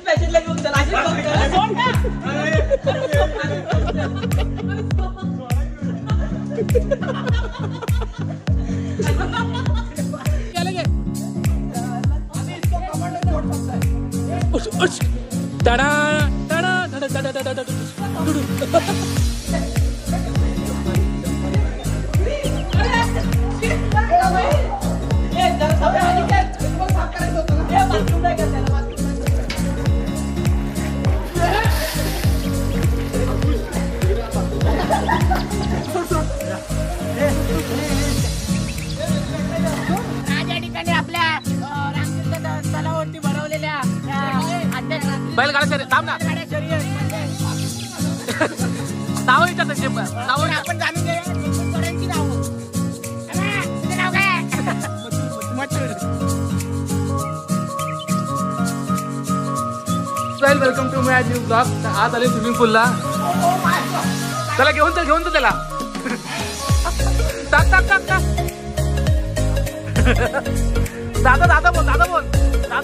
पॅसेजला घेऊन चला टाडा टाडा टाडा टाडा टाडा तलावरती भरवलेल्या बैलगाडा शर्यत थांब ना नाव विचारतात आपण जाणून घेऊया नाव तुझं नाव काय welcome to my new blog. आज आले स्विमिंग पूलला. चला घेऊन तर त्याला टाक टाक टाक टाक. दादा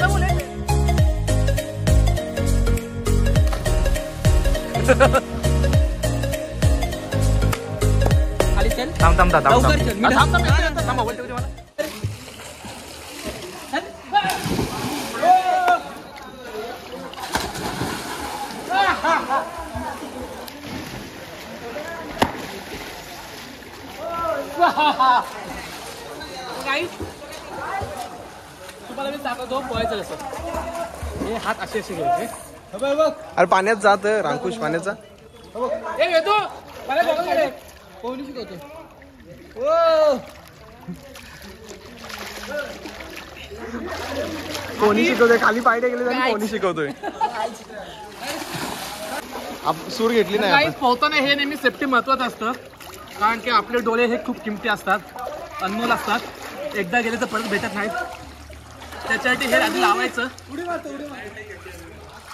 बोल खाली चल थांब लवकर चल मला तुम्हाला मी सांगतो पोहायचं कसं. हे हात असे घ्यायचे. अरे पाण्यात जात रांकुश पाण्याचा येतो पोहणी शिकवतो. कोणी शिकवतोय खाली पायडे गेले तरी कोणी शिकवतोय. सूर घेतली नाही. पोहताना हे नेहमी सेफ्टी महत्वाचं असतं कारण की आपले डोळे हे खूप किमती असतात, अनमोल असतात. एकदा गेले तर परत भेटत नाहीत. त्याच्यासाठी हे आधी लावायचं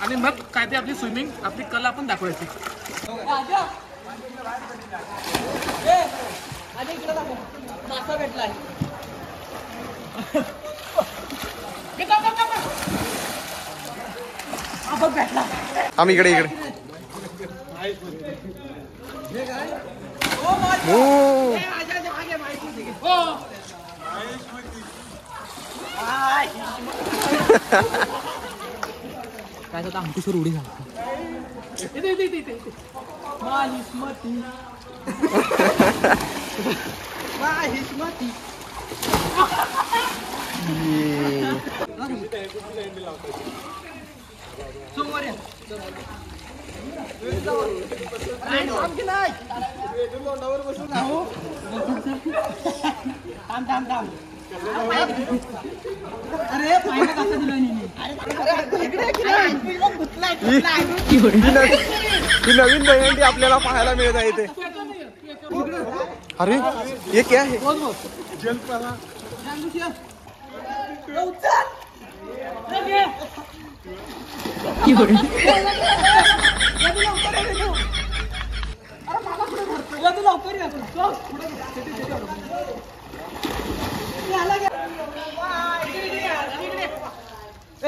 आणि मग काय ते आपली स्विमिंग आपली कला आपण दाखवायची. मासा भेटलाय. आम्ही इकडे काय होता अंकुशवर उडी झाला. अरे पाहिलं कसं दिलं ही नवीन दहीहंडी आपल्याला पाहायला मिळत आहे इथे. अरे हे क्या है?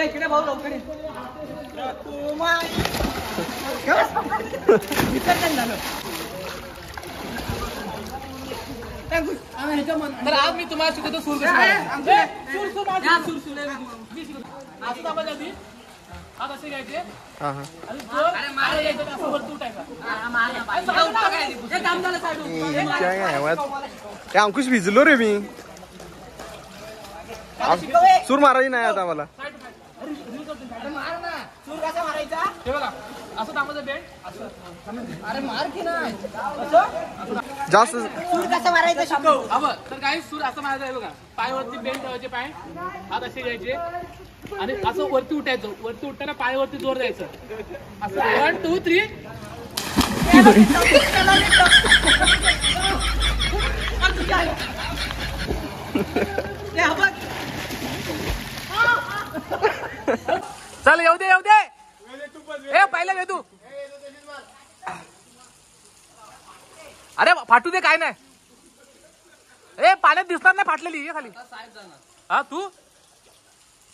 इकडे भाऊ लवकर विसर्जन झालं. तर आज मी तुम्हाला शिकवतो सूर कसं हात असे घ्यायचे अंकुश भिजलो रे मी. सूर मारायची नाही आता मला. सूर कसा मारायचा हे बघा असं थांबायचं बेंड. अरे मार की नाही जास्त. सूर कसा मारायचा शिकव. तर काही सूर असं मारायचं आहे बघा. पायावरती बेंड ठेवायचे, पाय हात असे घ्यायचे आणि असं वरती उठायचं. वरती उठताना पायावरती जोर द्यायचं. असं 1 2 3. चल येऊ दे ए पहिला घे तू. अरे फाटू दे काय नाही. ए पाण्यात दिसणार नाही फाटलेली. ये खाली. हा तू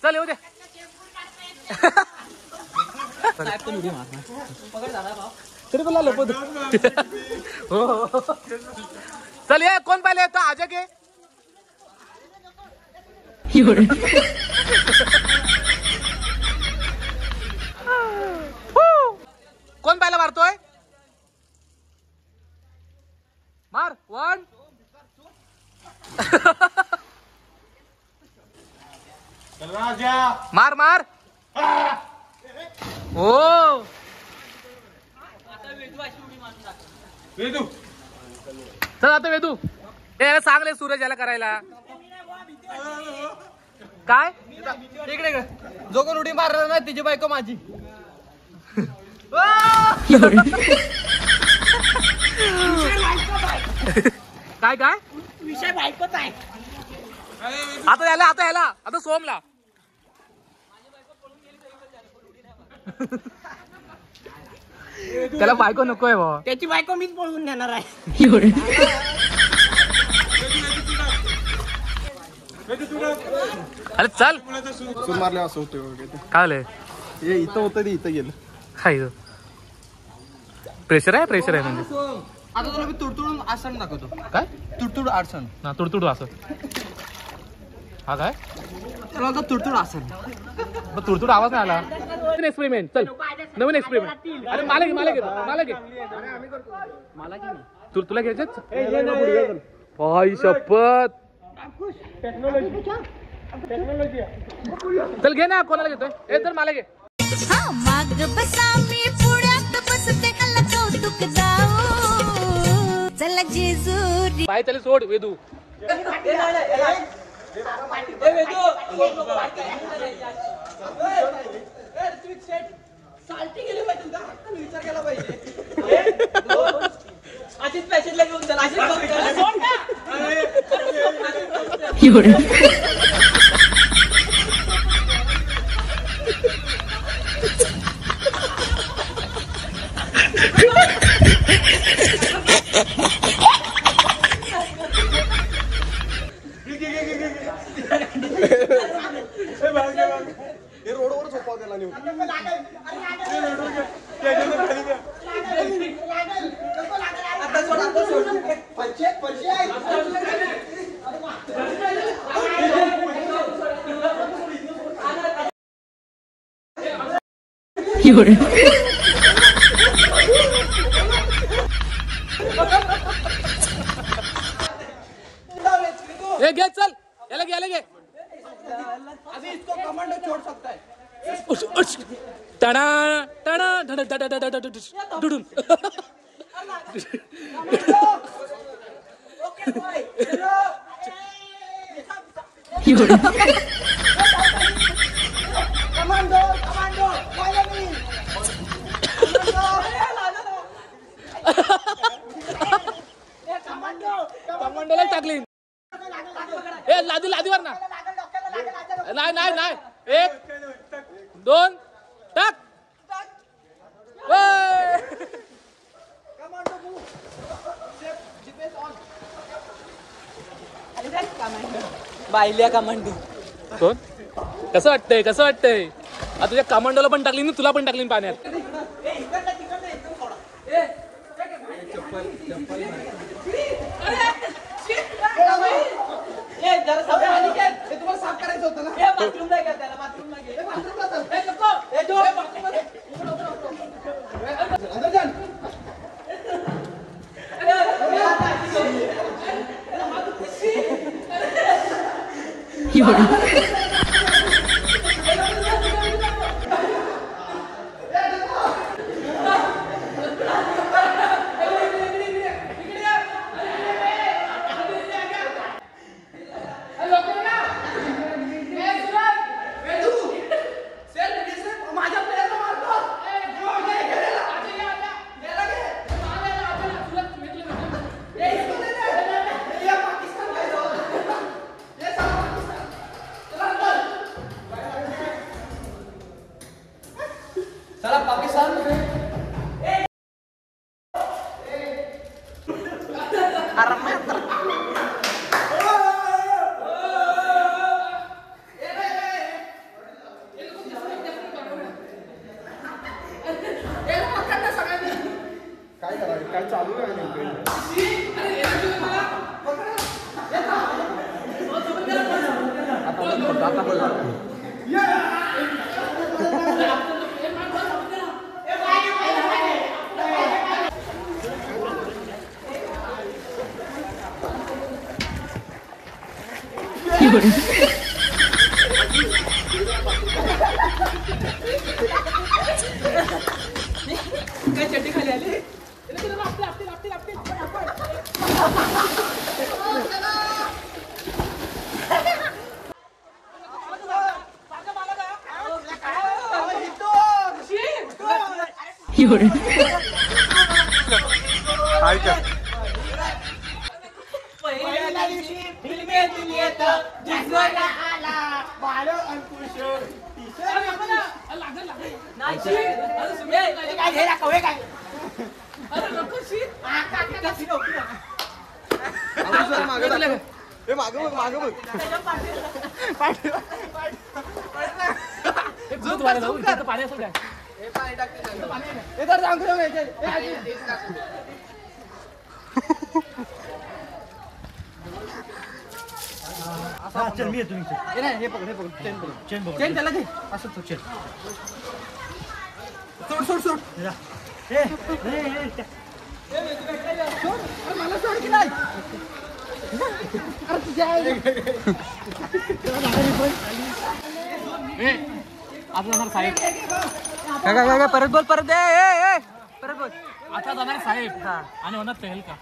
चल येऊ दे. तरी बोला लपत हो. चल ये कोण पाहिले येतो आजा के कोण पाहिला मारतोय मार 1 मार मार हो चल आता वेदू ए सांगले सूरज याला करायला काय इकडे जो कोण उडी मारणार ना तिची बायको माझी. काय काय विषय बायकोच आहे. आता याला आता सोमला त्याला बायको नकोय भाऊ. त्याची बायको मीच पळवून देणार आहे. अरे चल सूर मारले असं होतं काय झालंय हे इथं होतं ते इथं गेलं. काय प्रेशर आहे म्हणजे आता तुला मी तुडतुडून आसन दाखवतो. काय तुडतुड आसन ना तुडतुड असं हा काय त्याला आता तुडतुड आसन. तुडतुड आवाज नाही आला. नवीन एक्सपेरिमेंट चल नवीन एक्सपेरिमेंट. अरे मला घे तुला घ्यायचेच भाई शपथ चल घे ना कोणाला घेतोय ए तर मला घे. माग बसा मी पुण्यात बसते कला कौतुक जाऊ चला जेजुरी पाय त्याला सोड वेदू. रोडवर झोपाव त्याला नेऊ. घे चल याला घे कमांडो छोड़ सकता है. टणा टणा डुडून कमांडोला टाकली ए लादीवर ना नाही 1 2 टाक. बायल्या कमांडो कोण कसं वाटतंय आता तुझ्या कमांडोला पण टाकली ना तुला पण टाकली पाण्यात. तुम्हाला साफ करायचं होतं ना. बाथरूमला घ्या त्याला. बाथरूमला काय चालू आहे काय चड्डी खाली आली पहिल्या दिवशी फिल्मेतून येतं जिजवाला आला बाळ अंकुश काय हे दाखव हे काय माग बघ माग बघ पाणी असं काय चल मी येतो हे पकड चेन पकड चेन त्याला घे असं तो चेन सोड सोड सोड मला सोड की नाही आता जाणार साहेब काय परत बोल परत ए परत बोल आता जाणार साहेब आणि होणार तेल का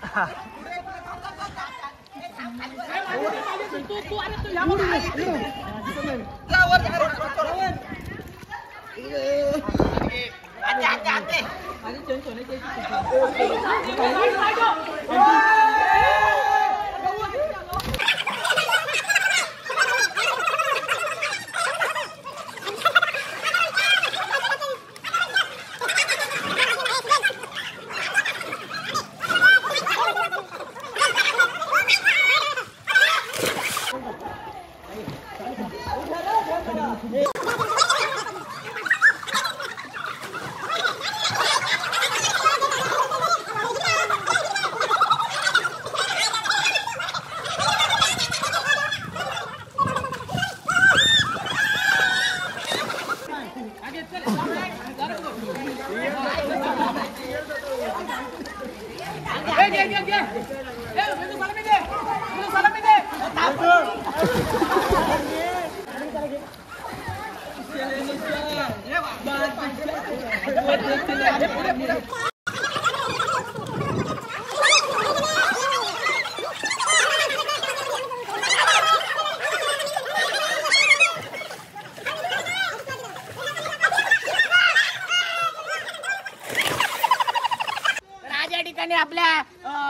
आपल्या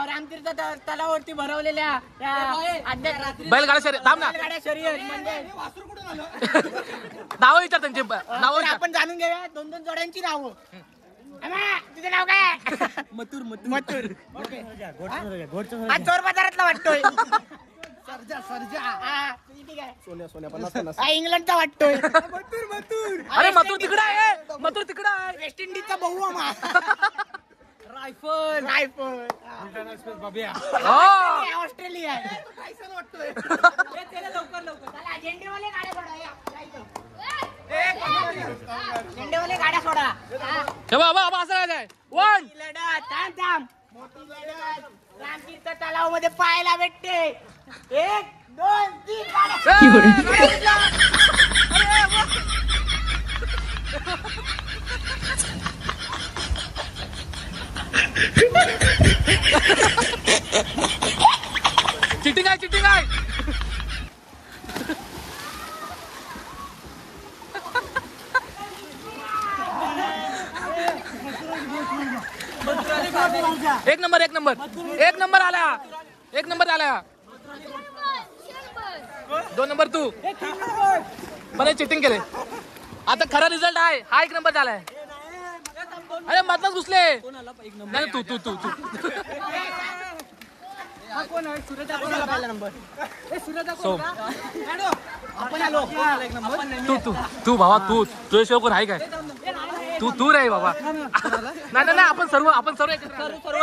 रामतीर्थ तलावावरती भरवलेल्या बैलगाडा शर्यत थांब ना बैलगाड्या शर्यत म्हणजे नाव विचार त्यांची नाव आपण जाणून घेऊया 2-2 जोड्यांची नावं तुझं नाव काय मथुर मथुर हा चोर बाजारातला वाटतोय सोन्या इंग्लंडचा वाटतोय अरे मथुर तिकडे आहे मथुर तिकडे आहे वेस्ट इंडिजचा भाऊ आम्हा रायफल ऑस्ट्रेलिया वाटतोय झेंडेवाले गाड्या सोडा बाबा असं काय वन लढत थांब मोठी लढत रामतीर्थ तलाव मध्ये पाहायला भेटते 1 2 3 चिटिंग आहे एक नंबर आला 2 नंबर तू पण चिटिंग केले आता खरा रिझल्ट आहे हा 1 नंबर झालाय अरे मधनच घुसले नाही तू तू भावा तू तुझ्या शिवाय कोण आहे काय तू रे बाबा. नाही आपण सर्व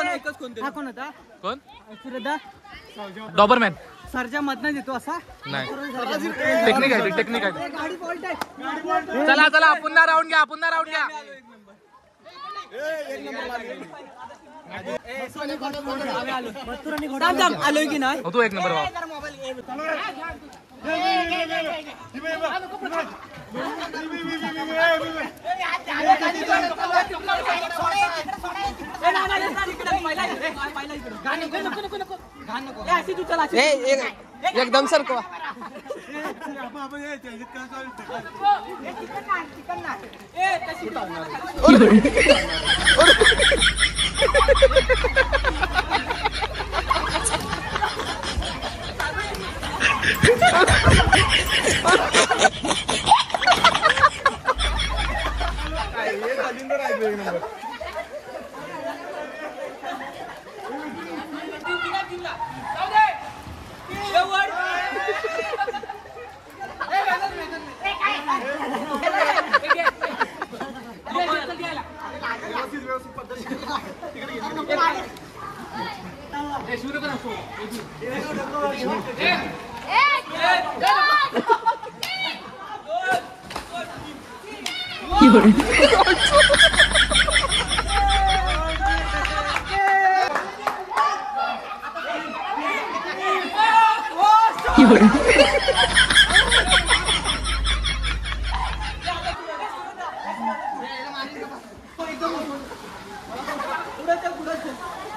एकच कोणते हा कोण होता कोण श्रद्धा डॉबरमॅन सरच्या मधनं देतो असा नाही टेक्निक आहे गाडी फॉल्ट आहे चला पुन्हा राऊंड घ्या आलोय की नाही हो तू एक नंबर बाबा एकदम सरकवा.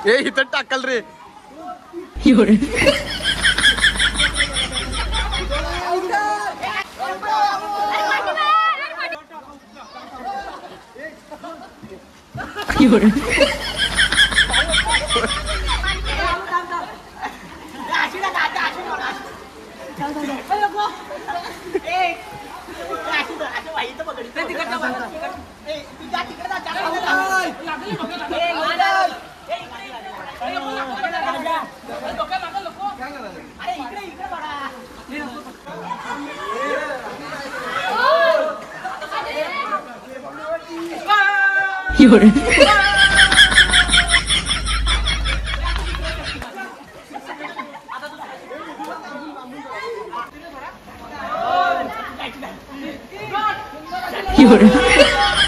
ए इथं टाकल रे. You're